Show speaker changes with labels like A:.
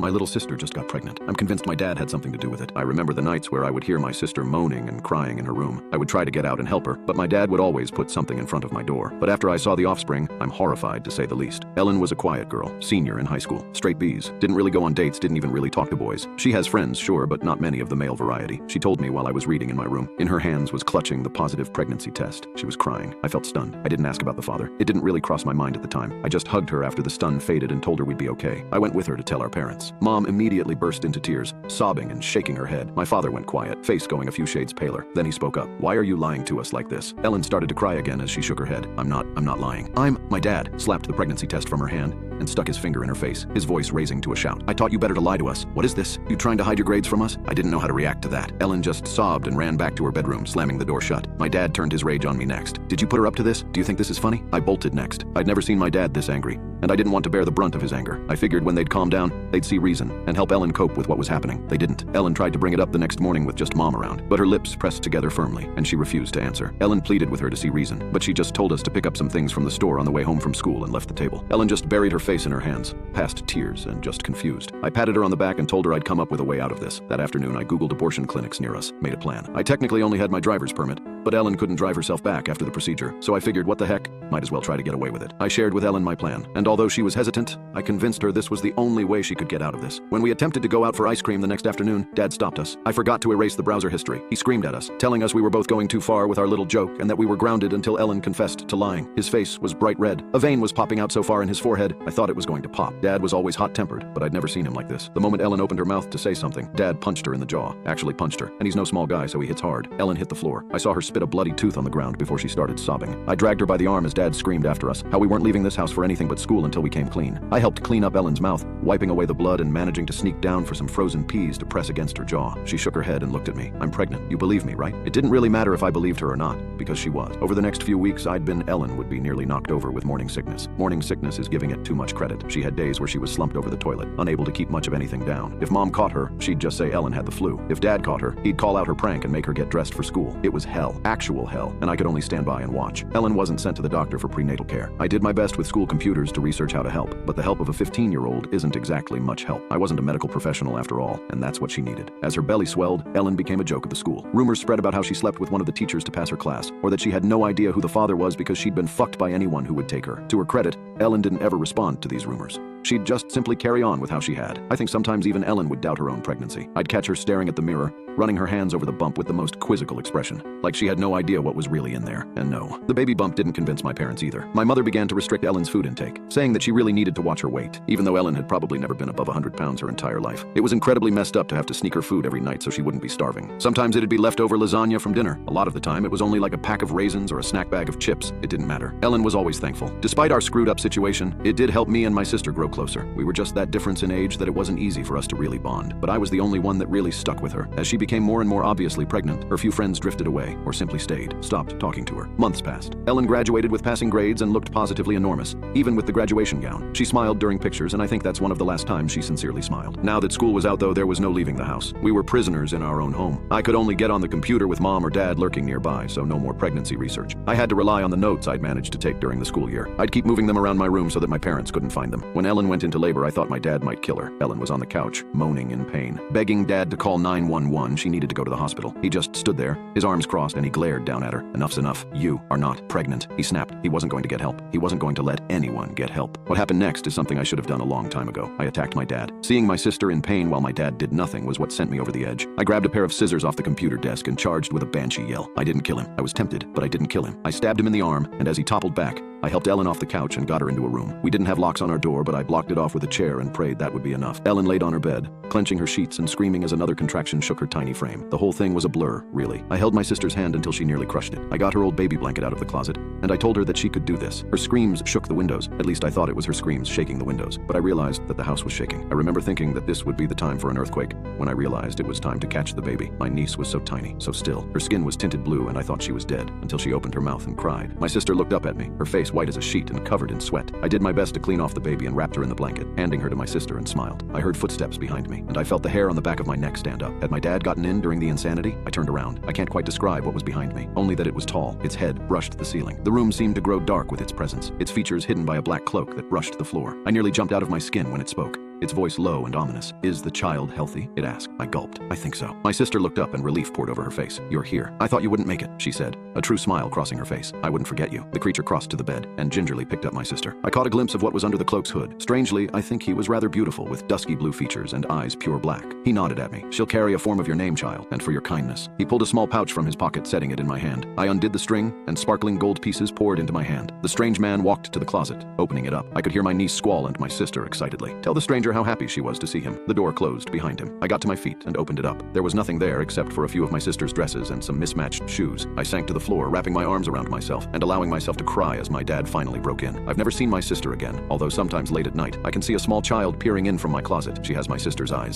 A: My little sister just got pregnant. I'm convinced my dad had something to do with it. I remember the nights where I would hear my sister moaning and crying in her room. I would try to get out and help her, but my dad would always put something in front of my door. But after I saw the offspring, I'm horrified to say the least. Ellen was a quiet girl, senior in high school, straight B's, didn't really go on dates, didn't even really talk to boys. She has friends, sure, but not many of the male variety. She told me while I was reading in my room. In her hands was clutching the positive pregnancy test. She was crying. I felt stunned. I didn't ask about the father. It didn't really cross my mind at the time. I just hugged her after the stun faded and told her we'd be okay. I went with her to tell our parents. Mom immediately burst into tears, sobbing and shaking her head. My father went quiet, face going a few shades paler. Then he spoke up. "Why are you lying to us like this?" Ellen started to cry again as she shook her head. I'm not lying. My dad slapped the pregnancy test from her hand and stuck his finger in her face, his voice raising to a shout. "I taught you better to lie to us. What is this? You trying to hide your grades from us?" I didn't know how to react to that. Ellen just sobbed and ran back to her bedroom, slamming the door shut. My dad turned his rage on me next. "Did you put her up to this? Do you think this is funny?" I bolted next. I'd never seen my dad this angry, and I didn't want to bear the brunt of his anger. I figured when they'd calm down, they'd see reason and help Ellen cope with what was happening. They didn't. Ellen tried to bring it up the next morning with just Mom around, but her lips pressed together firmly, and she refused to answer. Ellen pleaded with her to see reason, but she just told us to pick up some things from the store on the way home from school and left the table. Ellen just buried her face in her hands, past tears and just confused. I patted her on the back and told her I'd come up with a way out of this. That afternoon, I Googled abortion clinics near us, made a plan. I technically only had my driver's permit, but Ellen couldn't drive herself back after the procedure, so I figured what the heck, might as well try to get away with it. I shared with Ellen my plan, and although she was hesitant, I convinced her this was the only way she could get out of this. When we attempted to go out for ice cream the next afternoon, Dad stopped us. I forgot to erase the browser history. He screamed at us, telling us we were both going too far with our little joke and that we were grounded until Ellen confessed to lying. His face was bright red. A vein was popping out so far in his forehead, I thought it was going to pop. Dad was always hot-tempered, but I'd never seen him like this. The moment Ellen opened her mouth to say something, Dad punched her in the jaw. Actually punched her, and he's no small guy, so he hits hard. Ellen hit the floor. I saw her spit a bloody tooth on the ground before she started sobbing. I dragged her by the arm as Dad screamed after us, how we weren't leaving this house for anything but school until we came clean. I helped clean up Ellen's mouth, wiping away the blood and managing to sneak down for some frozen peas to press against her jaw. She shook her head and looked at me. "I'm pregnant. You believe me, right?" It didn't really matter if I believed her or not, because she was. Over the next few weeks, Ellen would be nearly knocked over with morning sickness. Morning sickness is giving it too much credit. She had days where she was slumped over the toilet, unable to keep much of anything down. If Mom caught her, she'd just say Ellen had the flu. If Dad caught her, he'd call out her prank and make her get dressed for school. It was hell, actual hell, and I could only stand by and watch. Ellen wasn't sent to the doctor for prenatal care. I did my best with school computers to research how to help, but the help of a 15-year-old isn't exactly much help. I wasn't a medical professional after all, and that's what she needed. As her belly swelled, Ellen became a joke of the school. Rumors spread about how she slept with one of the teachers to pass her class, or that she had no idea who the father was because she'd been fucked by anyone who would take her. To her credit, Ellen didn't ever respond to these rumors. She'd just simply carry on with how she had. I think sometimes even Ellen would doubt her own pregnancy. I'd catch her staring at the mirror, running her hands over the bump with the most quizzical expression, like she had no idea what was really in there. And no, the baby bump didn't convince my parents either. My mother began to restrict Ellen's food intake, saying that she really needed to watch her weight, even though Ellen had probably never been above 100 pounds her entire life. It was incredibly messed up to have to sneak her food every night so she wouldn't be starving. Sometimes it'd be leftover lasagna from dinner. A lot of the time, it was only like a pack of raisins or a snack bag of chips. It didn't matter. Ellen was always thankful. Despite our screwed up situation, it did help me and my sister grow closer. We were just that difference in age that it wasn't easy for us to really bond. But I was the only one that really stuck with her. As she became more and more obviously pregnant, her few friends drifted away or simply stayed, stopped talking to her. Months passed. Ellen graduated with passing grades and looked positively enormous, even with the graduation gown. She smiled during pictures, and I think that's one of the last times she sincerely smiled. Now that school was out, though, there was no leaving the house. We were prisoners in our own home. I could only get on the computer with Mom or Dad lurking nearby, so no more pregnancy research. I had to rely on the notes I'd managed to take during the school year. I'd keep moving them around my room so that my parents couldn't find them. When Ellen went into labor, I thought my dad might kill her. Ellen was on the couch, moaning in pain, begging Dad to call 911. She needed to go to the hospital. He just stood there, his arms crossed, and he glared down at her. "Enough's enough. You are not pregnant." He snapped. He wasn't going to get help. He wasn't going to let anyone get help. What happened next is something I should have done a long time ago. I attacked my dad. Seeing my sister in pain while my dad did nothing was what sent me over the edge. I grabbed a pair of scissors off the computer desk and charged with a banshee yell. I didn't kill him. I was tempted, but I didn't kill him. I stabbed him in the arm, and as he toppled back, I helped Ellen off the couch and got her into a room. We didn't have locks on our door, but I blocked it off with a chair and prayed that would be enough. Ellen laid on her bed, clenching her sheets and screaming as another contraction shook her tiny frame. The whole thing was a blur, really. I held my sister's hand until she nearly crushed it. I got her old baby blanket out of the closet, and I told her that she could do this. Her screams shook the windows. At least I thought it was her screams shaking the windows, but I realized that the house was shaking. I remember thinking that this would be the time for an earthquake, when I realized it was time to catch the baby. My niece was so tiny, so still. Her skin was tinted blue, and I thought she was dead, until she opened her mouth and cried. My sister looked up at me, her face white as a sheet and covered in sweat. I did my best to clean off the baby and wrapped her in the blanket, handing her to my sister, and smiled. I heard footsteps behind me, and I felt the hair on the back of my neck stand up. Had my dad gotten in during the insanity? I turned around. I can't quite describe what was behind me, only that it was tall. Its head brushed the ceiling. The room seemed to grow dark with its presence, its features hidden by a black cloak that brushed the floor. I nearly jumped out of my skin when it spoke. its voice low and ominous. "Is the child healthy?" it asked. I gulped. "I think so." My sister looked up and relief poured over her face. "You're here. I thought you wouldn't make it," she said, a true smile crossing her face. "I wouldn't forget you." The creature crossed to the bed and gingerly picked up my sister. I caught a glimpse of what was under the cloak's hood. Strangely, I think he was rather beautiful, with dusky blue features and eyes pure black. He nodded at me. "She'll carry a form of your name, child, and for your kindness." He pulled a small pouch from his pocket, setting it in my hand. I undid the string, and sparkling gold pieces poured into my hand. The strange man walked to the closet, opening it up. I could hear my niece squall and my sister excitedly tell the stranger how happy she was to see him. The door closed behind him. I got to my feet and opened it up. There was nothing there except for a few of my sister's dresses and some mismatched shoes. I sank to the floor, wrapping my arms around myself and allowing myself to cry as my dad finally broke in. I've never seen my sister again, although sometimes late at night I can see a small child peering in from my closet. She has my sister's eyes.